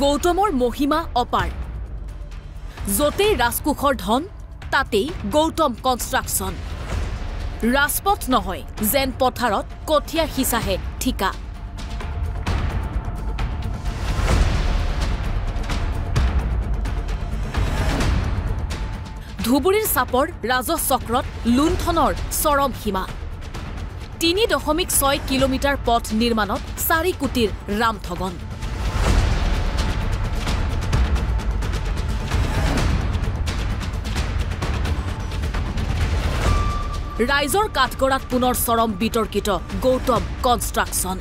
গৌতমৰ মহিমা অপাৰ যতেই ৰাজকোষৰ ধন তাতেই গৌতম কনষ্ট্ৰাকশ্যন ৰাজপথ নহয় যেন পথাৰত কঠীয়া হিচাহে ঠিকা ধুবুৰীৰ চাপৰ ৰাজহ চক্ৰত লুণ্ঠনৰ চৰম সীমা ৩.৬ কিলোমিটাৰ পথ নিৰ্মাণত ৪ কোটিৰ ৰামঠগন ৰাইজৰ কাঠগড়াত পুনৰ চৰম বিতৰ্কিত গৌতম কনষ্ট্ৰাকশ্যন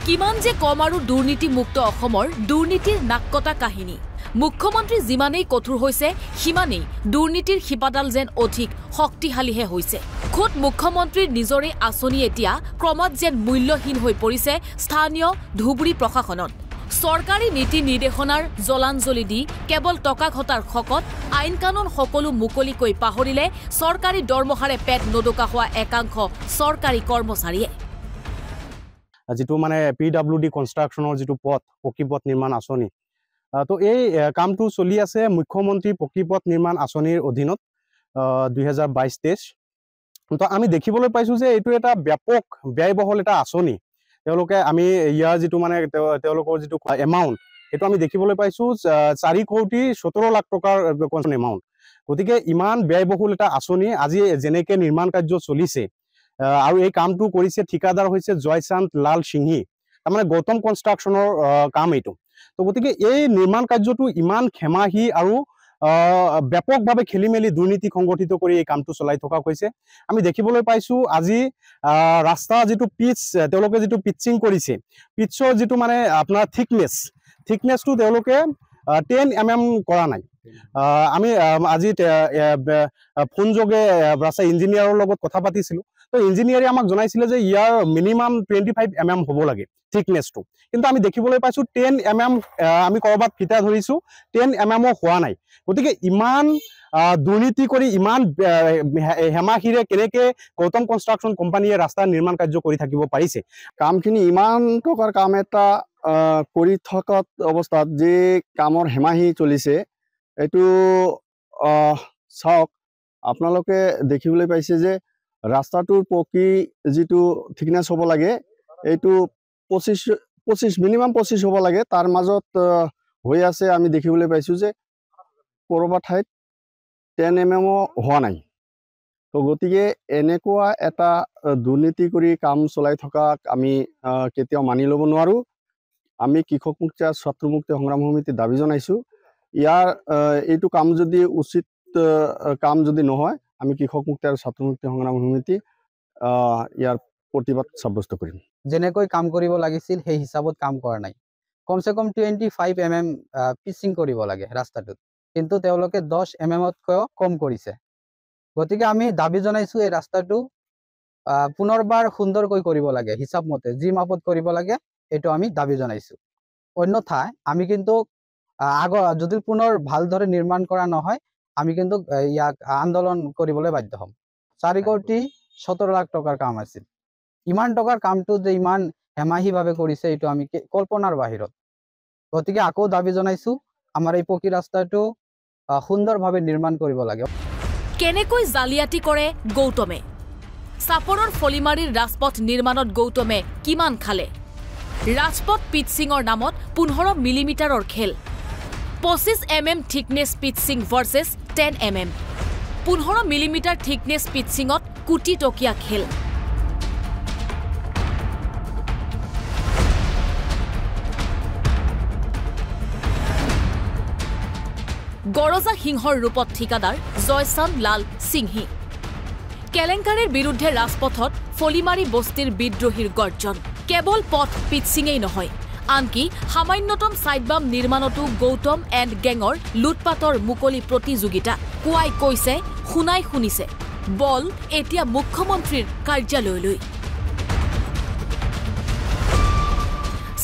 কিমান যে কম আৰু দুৰ্নীতিমুক্ত অসমৰ দুৰ্নীতিৰ নাককটা কাহিনী মুখ্যমন্ত্ৰী যিমানেই কঠোৰ হৈছে সিমানেই দুৰ্নীতিৰ শিপাডাল যেন অধিক শক্তিশালীহে হৈছে খোদ মুখ্যমন্ত্ৰীৰ নিজৰে আঁচনি এতিয়া ক্ৰমত যেন মূল্যহীন হৈ পৰিছে স্থানীয় ধুবুৰী প্ৰশাসনত চৰকাৰী নীতি নিৰ্দেশনাৰ জলাঞ্জলি দি কেৱল টকা ঘটাৰ খকত আইন কানুন সকলো মুকলিকৈ পাহৰিলে চৰকাৰী দৰমহাৰে পেট নডকা হোৱা একাংশ চৰকাৰী কৰ্মচাৰীয়ে যেটো মানে পিডব্লিউডি কনষ্ট্ৰাকশ্যনৰ যেটো পথ পকীপথ নিৰ্মাণ আঁচনি তো এই কামটো চলি আছে মুখ্যমন্ত্ৰী পকীপথ নিৰ্মাণ আঁচনিৰ অধীনত 2022-23 তো আমি দেখিবলৈ পাইছো যে এইটো এটা ব্যাপক ব্যয়বহুল এটা আঁচনি তেওঁলোকে আমি ইয়াৰ যেটো মানে তেওঁলোকৰ যেটো এমাউন্ট এটো আমি দেখিবলৈ পাইছো 4 কোটি 17 লাখ টকাৰ এমাউন্ট গতিকে ইমান ব্যয়বহুল এটা আঁচনি আজি জেনেকে নিৰ্মাণ কাৰ্য চলিছে আৰু এই কামটো কৰিছে ঠিকাদাৰ হৈছে জয়চান্ত লাল সিংহি মানে গৌতম কনষ্ট্ৰাকশ্যনৰ কাম এইটো তো গতিকে এই নিৰ্মাণ কাৰ্যটো ইমান খেমাহি আৰু ব্যাপকভাৱে খেলিমেলি দুৰ্নীতি সংগঠিত কৰি এই কামটো চলাই থকা হৈছে আমি দেখিবলৈ পাইছো আজি ৰাস্তা যেটো পিচ তেওঁলোকে যেটো পিচিং কৰিছে পিচৰ যেটো মানে আপোনাৰ থিকনেছটো তেওঁলোকে 10 mm কৰা নাই আমি আজি ফোন যোগে ৰাস্তা ইঞ্জিনিয়াৰৰ লগত কথা পাতিছিলো তো ইঞ্জিনিয়াৰে আমাক জনাইছিলে যে ইয়াৰ মিনিমাম 25 mm হ'ব লাগে থিকনেছটো কিন্তু আমি দেখিবলৈ পাইছো 10 mm আমি কৰবাত ফিটা ধৰিছো 10 mm হোৱা নাই গতিকে ইমান দুৰ্নীতি কৰি ইমান হেমাহিৰে কেনেকে গৌতম কনষ্ট্ৰাকশ্যন কোম্পানীয়ে ৰাস্তা নিৰ্মাণ কাৰ্য কৰি থাকিব পাৰিছে কামখিনি ইমান টকাৰ কাম এটা কৰি থকাত অৱস্থাত যে কামৰ হেমাহি চলিছে এইটো চাওক আপোনালোকে দেখিবলৈ পাইছে যে ৰাস্তাটোৰ পকি যেটো থিকনেছ হ'ব লাগে এইটো 25 মিনিমাম 25 হ'ব লাগে তাৰ মাজত হৈ আছে আমি দেখিবলৈ পাইছো যে কৰবা ঠাইত 10 mm হোৱা নাই তো গতিকে এনেকুৱা এটা দুৰ্নীতি কৰি কাম চলাই থকা আমি কেতিয়াও মানি ল'ব নোৱাৰো আমি কৃষক মুক্তি ছাত্ৰ মুক্তি সংগ্ৰাম সমিতি দাবী জনাইছো ইয়াৰ এইটো কাম যদি উচিত কাম যদি নহয় আমি কৃষক মুক্তি আৰু ছাত্ৰ মুক্তি সংগ্ৰাম সমিতি ইয়াৰ প্ৰতিবাদ সাব্যস্ত কৰিম যেনেকৈ কাম কৰিব লাগিছিল সেই হিচাপত কাম কৰা নাই কমসে কম 25 mm পিচিং কৰিব লাগে ৰাস্তাটোত কিন্তু তেওঁলোকে 10 mm তকৈ কম কৰিছে গতিকে আমি দাবী জনাইছো এই ৰাস্তাটো পুনৰবাৰ সুন্দৰকৈ কৰিব লাগে হিচাপ মতে যি মাপত কৰিব লাগে এটো আমি দাবী জনাইছো অন্যথা আমি কিন্তু আগৰ যদি পুনৰ ভালদৰে নিৰ্মাণ কৰা নহয় আমি কিন্তু ইয়াক আন্দোলন কৰিবলৈ বাধ্য হ'ম 4 কোটি 17 লাখ টকাৰ কাম আছিল ইমান টকাৰ কামটো যে ইমান হেমাহিভাৱে কৰিছে এটো আমি কল্পনাৰ বাহিৰত গতিকে আকৌ দাবী জনাইছো আমাৰ এই পকি ৰাস্তাটো সুন্দৰভাৱে নিৰ্মাণ কৰিব লাগে কেনেকৈ জালিয়াতি কৰে গৌতমে চাপৰৰ ফলিমাৰীৰ ৰাজপথ নিৰ্মাণত গৌতমে কিমান খালে ৰাজপথ পিটচিঙৰ নামত 15 মিলিমিটাৰৰ খেল 25 mm thickness pitching versus 10 mm 15 millimetre thickness পিটচিঙত কোটি টকীয়া খেল গৰজা সিংহৰ ৰূপত ঠিকাদাৰ জয়চান্দ লাল সিংহি কেলেংকাৰীৰ বিৰুদ্ধে ৰাজপথত ফলিমাৰী বস্তিৰ বিদ্ৰোহীৰ গৰ্জন কেৱল পথ পিটচিঙেই নহয় আনকি সামান্যতম সাইডবাম নিৰ্মাণতো গৌতম এণ্ড গেঙৰ লুটপাটৰ মুকলি প্ৰতিযোগিতা কোৱাই কৈছে শুনাই শুনিছে বল এতিয়া মুখ্যমন্ত্ৰীৰ কাৰ্যালয়লৈ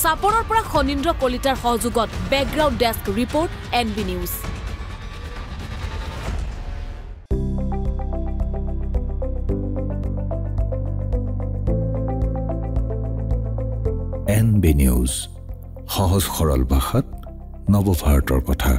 সাপৰৰ পৰা খনিন্দ্ৰ কলিতাৰ সহযোগত background desk report NB news NB news, সহজ সৰল ভাষাত নৱভাৰতৰ কথা।